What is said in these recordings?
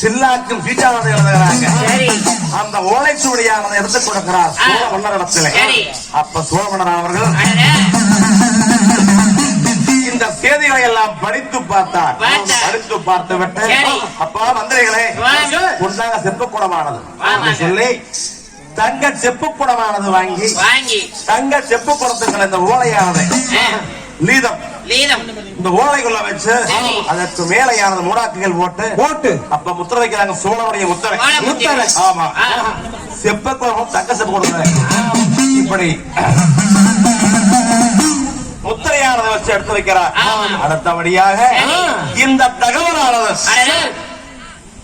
சில்லாக்கும் சீட்டானது எழுதுகிறாங்க. அந்த ஓலைச்சுவடியானதை எடுத்துக் கொடுக்கிறார் சோழ மன்னரிடத்தில். அப்ப சோழ மன்னர் அவர்கள் இந்த செய்திகளை எல்லாம் படித்து பார்த்தார். படித்து பார்த்து விட்டு அப்பா மந்திரிகளே உண்டாக செப்புக்குடமானது சொல்லி தங்க செப்புக்குடமானது வாங்கி தங்க செப்புக்குடத்துக்கள் இந்த ஓலையானது லீதம் இந்த ஓலைக்குள்ள வச்சு அதற்கு மேலையானது மூடாக்குகள் போட்டு அப்ப முத்திரை வைக்கிறாங்க. சோழனுடைய முத்திரை. ஆமா, செப்பக்குடம் தங்க செப்புக்குடம் இப்படி முத்திரையானதை வச்சு எடுத்து வைக்கிறார். அடுத்தபடியாக இந்த தகவலானது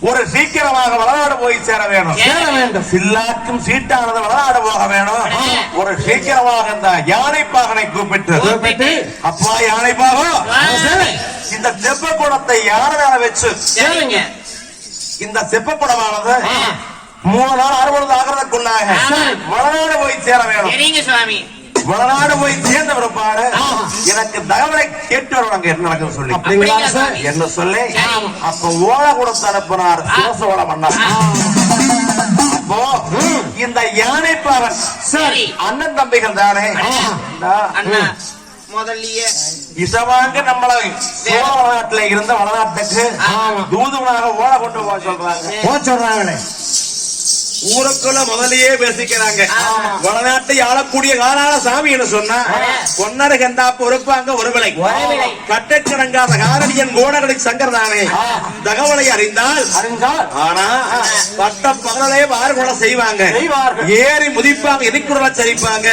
ஒரு சீக்கிரமாக வளநாடு போய் சேர வேண்டும். சில்லாக்கும் சீட்டானது வளநாடு போக வேணும். ஒரு சீக்கிரமாக இந்த யானைப்பாகனை கூப்பிட்டு அப்பா யானைப்பாகம் இந்த செப்பக்குடத்தை யானை மேல வச்சு இந்த செப்பக்குடமானது 3 நாள் 6 பொழுது ஆகிறதுக்குள்ளாக வளநாடு போய் சேர வேணும். வளநாடு போய் சேர்ந்த பிற்பாடு எனக்கு தகவலை கேட்டு வருவாங்க என்ன நடக்குது சொல்லி என்ன சொல்லி அப்ப ஓலை கொடுத்து அனுப்பினார் சிவசோழ மன்னர். அப்போ இந்த யானைப்பாகன் அண்ணன் தம்பிகள் தானே முதல்லயே இசவாங்க நம்மளை சோழ வளநாட்டுல இருந்த வளநாட்டுக்கு தூதுவனாக ஓலை கொண்டு போக சொல்றாங்க. ஊருக்குள்ள முதலையே பேசிக்கிறாங்க. வடநாட்டை ஆளக்கூடிய காலால சாமி என்ன சொன்னா பொன்னரு கண்டா பொறுப்பாங்க ஒரு விலை கட்டச்சடங்காத காரணியன் கோடகடை சங்கர்தானே தகவலை அறிந்தால் ஆனா பட்ட பகலே வார்கொலை செய்வாங்க. ஏறி முதிப்பாங்க, எதிர்குடல சரிப்பாங்க,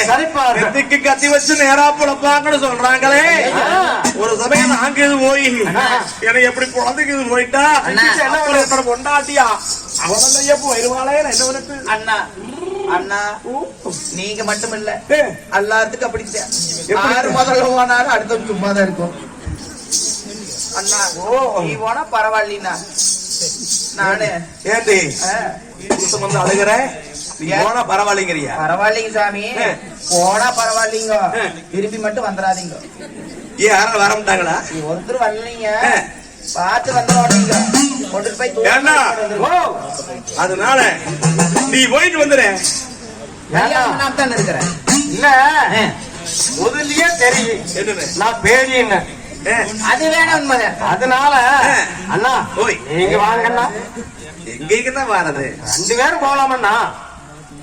நெத்திக்கு கத்தி வச்சு நேரா புலப்பாங்கன்னு சொல்றாங்களே. ஒரு சமயம் நாங்க இது போய் எனக்கு எப்படி குழந்தைக்கு இது போயிட்டா கொண்டாட்டியா அவனையே வருவாளே என்ன அண்ணா அண்ணா நீங்க மட்டும் இல்ல எல்லாத்துக்கும் அப்படி முதல்ல போனாலும் அடுத்த சும்மாதான் இருக்கும். அண்ணா நீ போனா பரவாயில்லா நானு ஏண்டி வந்து அழுகிறேன் போனா பரவாயில்லைங்கிறியா? பரவாயில்லைங்க சாமி போனா பரவாயில்லைங்க, திரும்பி மட்டும் வந்துடாதீங்க. ஏன் யாரும் வர மாட்டாங்களா? ஒருத்தர் வரலீங்க, பார்த்து வந்துடுவாங்க. அதனால நீ போயிட்டு வந்துடு. நான் தான் இருக்கிறேன். இல்ல முதல்லயே தெரியும் நான் பேடின்னு. அது வேணாம் உண்மை. அதனால அண்ணா நீங்க வாங்கண்ணா. எங்க வாரது 2 பேரும் போலாமண்ணா.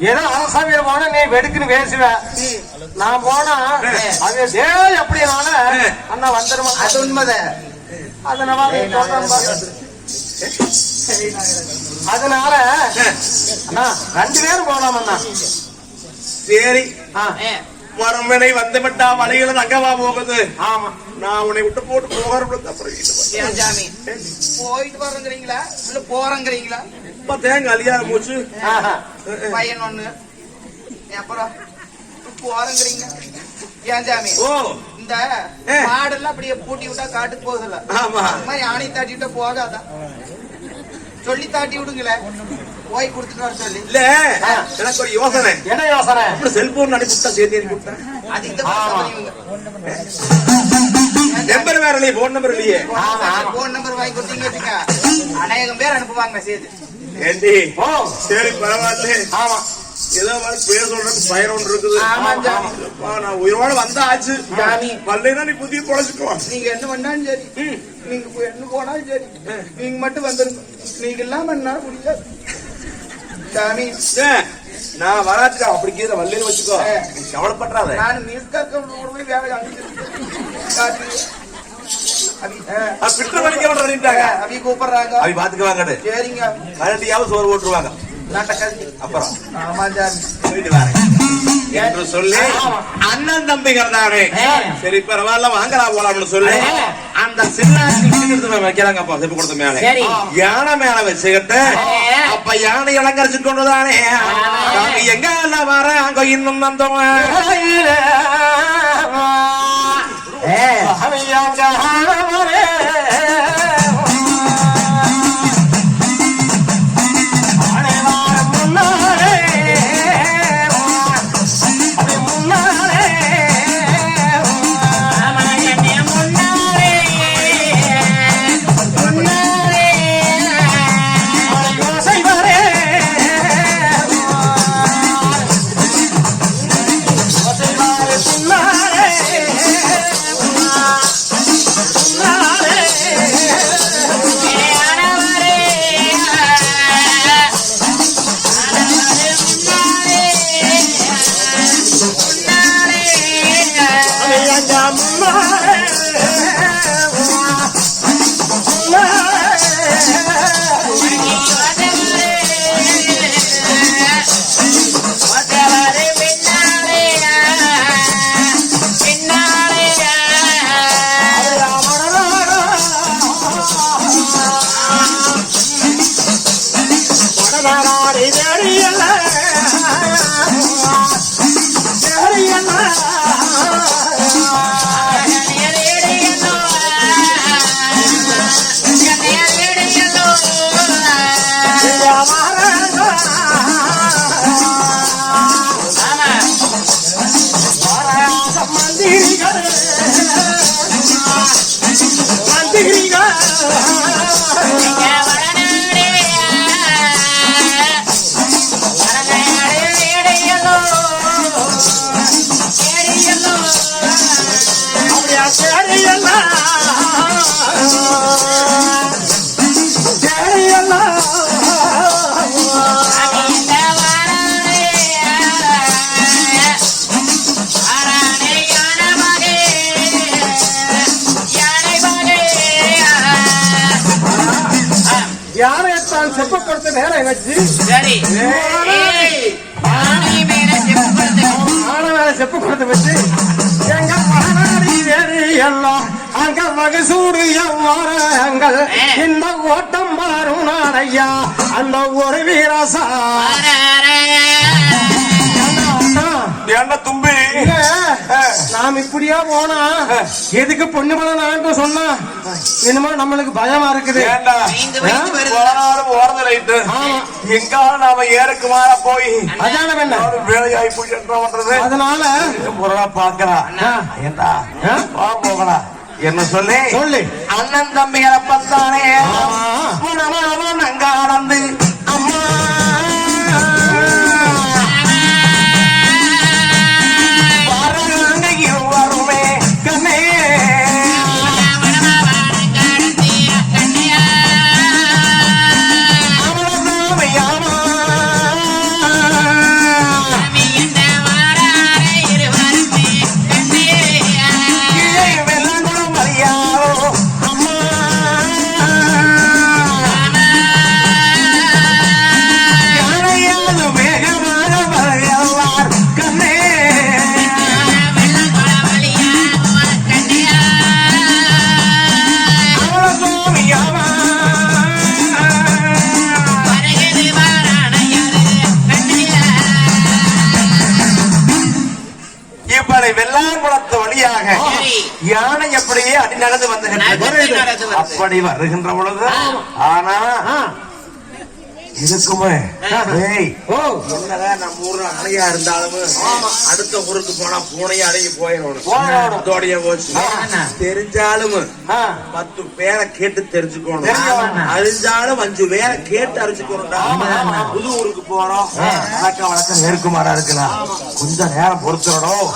ஏதோ அரசாங்க போனா நீ வெடுக்குன்னு பேசுவ, நான் போனா அது எப்படினால அண்ணா வந்துருமா. அது உண்மைதான். அதனால அதனால அண்ணா 2 பேரும் போலாமண்ணா. சரி மரமனை வந்து விட்டா மலையில தங்கவா போகுது. ஆமா நான் உன்னை விட்டு போட்டு போகிறேன். போயிட்டு வரங்கிறீங்களா இல்ல போறங்கிறீங்களா? இப்ப தேங்க அலியார போச்சு பையன் ஒண்ணு அப்புறம் போறங்கிறீங்க. ஏன் சாமி இந்த மாடெல்லாம் அப்படியே பூட்டி விட்டா காட்டுக்கு போகுதுல்ல, அந்த மாதிரி யானை தாட்டி விட்டா போகாதான் சொல்லி தாட்டி விடுங்களே. போய் கொடுத்துட்டு வர சொல்லி. இல்ல எனக்கு ஒரு யோசனை. என்ன யோசனை? செல்போன் அனுப்பிவிட்டா சேர்த்து அனுப்பிவிட்டேன். அது இந்த நம்பர் வேற இல்லையே, போன் நம்பர் இல்லையே. போன் நம்பர் வாங்கி கொடுத்தீங்க அநேகம் பேர் அனுப்புவாங்க மெசேஜ். ஏண்டி சரி பரவாயில்ல. ஆமா ஏதோ பேர் சொல்றதுக்கு பயிர் ஒன்று இருக்குது. நான் உயிரோட வந்தா ஆச்சு. வரலைன்னா நீ புதிய பொழைச்சுக்குவான். நீங்க என்ன பண்ணாலும் சரி, நீங்க என்ன போனாலும் சரி, நீங்க மட்டும் வந்துருங்க. நீங்க இல்லாம என்னால முடியாது சாமி. நான் வராச்சுக்கா அப்படி கீழே வல்லைன்னு வச்சுக்கோ, கவலைப்படுறாத. நான் மிஸ்காக்க வேலை அவி கூப்பிடுறாங்க, அவி பாத்துக்குவாங்க. சரிங்க கரண்டியாவது சோறு போட்டுருவாங்க. அப்புறம் என்று சொல்லி அண்ணன் தம்பிகள் தானே சரி பரவாயில்ல வாங்கலாம் போலாம்னு சொல்லி அந்த சின்ன வைக்கிறாங்க செப்பு கொடுத்த மேல யானை மேல வச்சுக்கிட்டு அப்ப யானை அலங்கரிச்சு கொண்டுதானே எங்க எல்லாம் வர அங்க இன்னும் வந்தோம். நாடி தேடியல்ல யாரைத்தான் செப்பப்படுத்த நேரம் வச்சு செப்பு கொடுத்து வச்சு எங்க மகனாடி வேறு எல்லாம் அங்க மகசூடு எவ்வாறங்கள் இந்த ஓட்டம் மாறும் நாடையா அந்த ஒரு வீரசா என்ன தும்பி நாம் இப்படியா போனா எதுக்கு பொண்ணு படம் சொன்னா என்னமோ நம்மளுக்கு பயமா இருக்குது எங்காலும் நாம ஏருக்கு மாற போய் அதான வேலையாகி போய் என்ன பண்றது அதனால பொருளா பாக்கலாம் என்ன போகலாம் என்ன சொல்லி சொல்லு அண்ணன் தம்பிகளை பத்தானே அங்க ஆனந்து அம்மா வருமே கண்ணே வெள்ளாங்குளத்து வழியாக யானை எப்படியே அடி நடந்து வந்து அப்படி வருகின்ற பொழுது ஆனா இதுக்குமே என்னதான் நம்ம ஊர்ல அணையா இருந்தாலும் அடுத்த ஊருக்கு போனா பூனையை அடங்கி போயிடணும் போச்சு தெரிஞ்சாலும் 10 பேரை கேட்டு தெரிஞ்சுக்கணும் அறிஞ்சாலும் 5 பேரை கேட்டு அறிஞ்சுக்கணும் புது ஊருக்கு போறோம் வழக்கம் வழக்கம் நெருக்குமாறா இருக்கலாம் கொஞ்சம் நேரம் பொறுத்துடணும்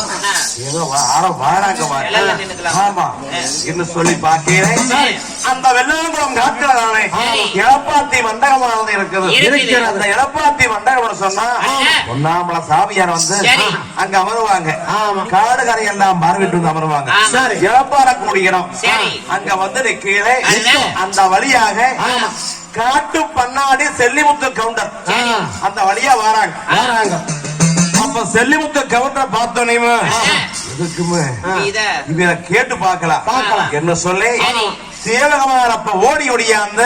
ஏதோ வாராங்க ஆமா என்ன சொல்லி பாக்கிறேன் அந்த வெள்ளாங்குளம் காட்டுல தானே எடப்பாத்தி மண்டகமானது இருக்குது அந்த எடப்பாத்தி மண்டகம் சொன்னா ஒன்னாமல சாமியார் வந்து அங்க அமருவாங்க காடு கரை எல்லாம் பார்வையிட்டு வந்து அமருவாங்க எடப்பாறக்கூடிய இடம் அங்க வந்து கீழே அந்த வழியாக காட்டு பண்ணாடி செல்லிமுத்து கவுண்டர் அந்த வழியா வராங்க அப்ப செல்லிமுத்து கவுண்டரை பார்த்தோன்னே இத கேட்டு பார்க்கலாம் என்ன சொல்லி சேவகமானப்ப ஓடி ஒடியாந்து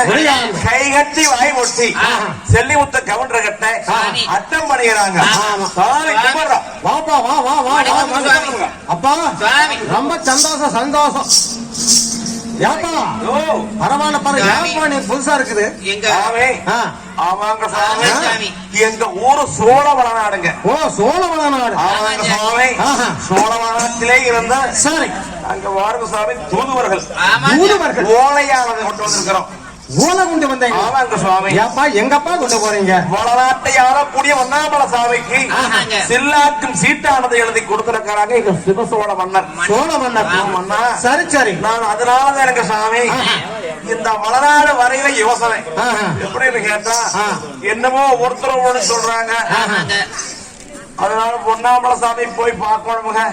கை கட்டி வாய் ஒட்டி செல்லிமுத்த கவுண்டர் கட்ட அட்டம் பண்ணுகிறாங்க. அப்பா ரொம்ப சந்தோஷம் பரவாயில்ல பாரு புதுசா இருக்குது. ஆமாங்க சாமி, எங்க ஊரு சோழவளநாடுங்க. ஓ சோழவளநாடு. ஆமாங்க சாமி, சோழவளத்திலே இருந்த சரி அங்க வாருங்க சாமி தூதுவர்கள் ஓலையானது கொண்டு வந்திருக்கிறோம். ஓலை கொண்டு வந்தீங்க? ஆமாங்க சுவாமி. ஏப்பா எங்கப்பா கொண்டு போறீங்க? வளநாட்டை ஆளக்கூடிய வண்ணாமல சாமிக்கு சில்லாக்கும் சீட்டானதை எழுதி கொடுத்திருக்கிறாங்க எங்க சிவசோழ மன்னர். சோழ மன்னர் மன்னா. சரி சரி. நான் அதனால எனக்கு சாமி இந்த வளநாடு வரையில யோசனை எப்படின்னு கேட்டா என்னமோ ஒருத்தர் சொல்றாங்க. அதனால பொன்னாமல சாமி போய் பார்க்கணுமுங்க.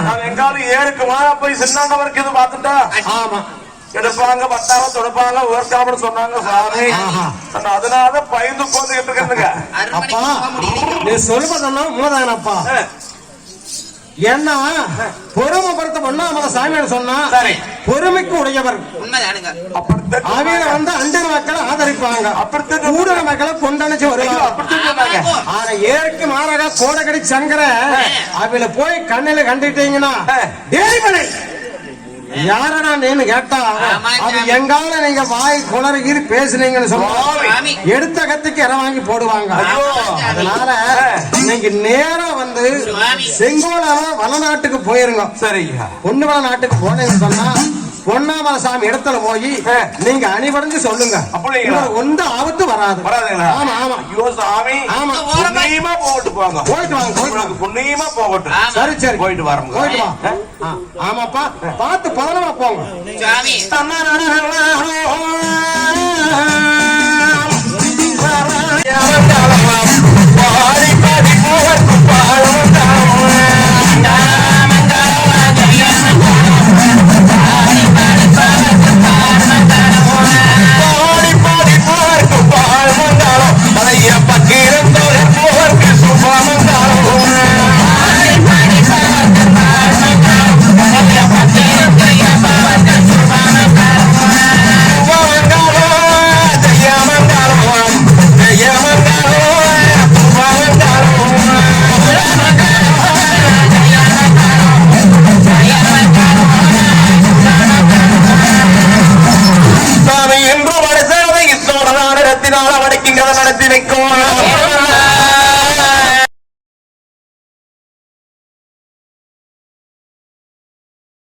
நான் எங்காவது ஏருக்கு மேல போய் சின்னாண்டவருக்கு இது பார்த்துட்டா எடுப்பாங்க, பட்டாரம் தொடுப்பாங்க, உயர்த்தாமல் சொன்னாங்க சாமி. அதனால பயந்து போந்துகிட்டு இருக்குங்க. அப்பா நீ சொல்வதெல்லாம் மூதானப்பா. ஏன்னா பொறுமைப்படுத்த பொண்ணாமலை சாமியார் சொன்னா சரி. பொறுமைக்கு உடையவர். உண்மைதானுங்க. அப்படித்தான் அவங்க வந்து அண்டர் மக்களை ஆதரிப்பாங்க, அப்படித்தான் ஊடக மக்களை கொண்டணிச்சு வருவாங்க. அப்படித்தான் சொன்னாங்க. ஆனா ஏற்கு மாறாக கோடகடி சங்கர அவளை போய் கண்ணில கண்டுட்டீங்கன்னா ஏரிமலை யாரடா நீன்னு கேட்டா அது எங்கால நீங்க வாய் குளறி பேசுனீங்கன்னு சொல்லுவாங்க. எடுத்த கத்துக்கு இடம் வாங்கி போடுவாங்க. அதனால நீங்க நேரா வந்து செங்கோலால வளநாட்டுக்கு போயிருங்க. சரிங்க. பொன்னுவள நாட்டுக்கு போனீங்கன்னு சொன்னா பொன்னாமலை சாமி இடத்துல போய் நீங்க அணிவடைஞ்சு சொல்லுங்க. ஒன்று ஆபத்து வராது. ஆமா ஆமா. ஐயோ சாமி. ஆமா. புண்ணியமா போட்டு போங்க. போயிட்டு வாங்க. போயிட்டு புண்ணியமா போகட்டும். சரி சரி. போயிட்டு வரோம். போயிட்டு வா. ஆமாப்பா பார்த்து பதனமா போங்க. சாமி. பாடி பாடி போகட்டும் நடத்தி வைக்கும்.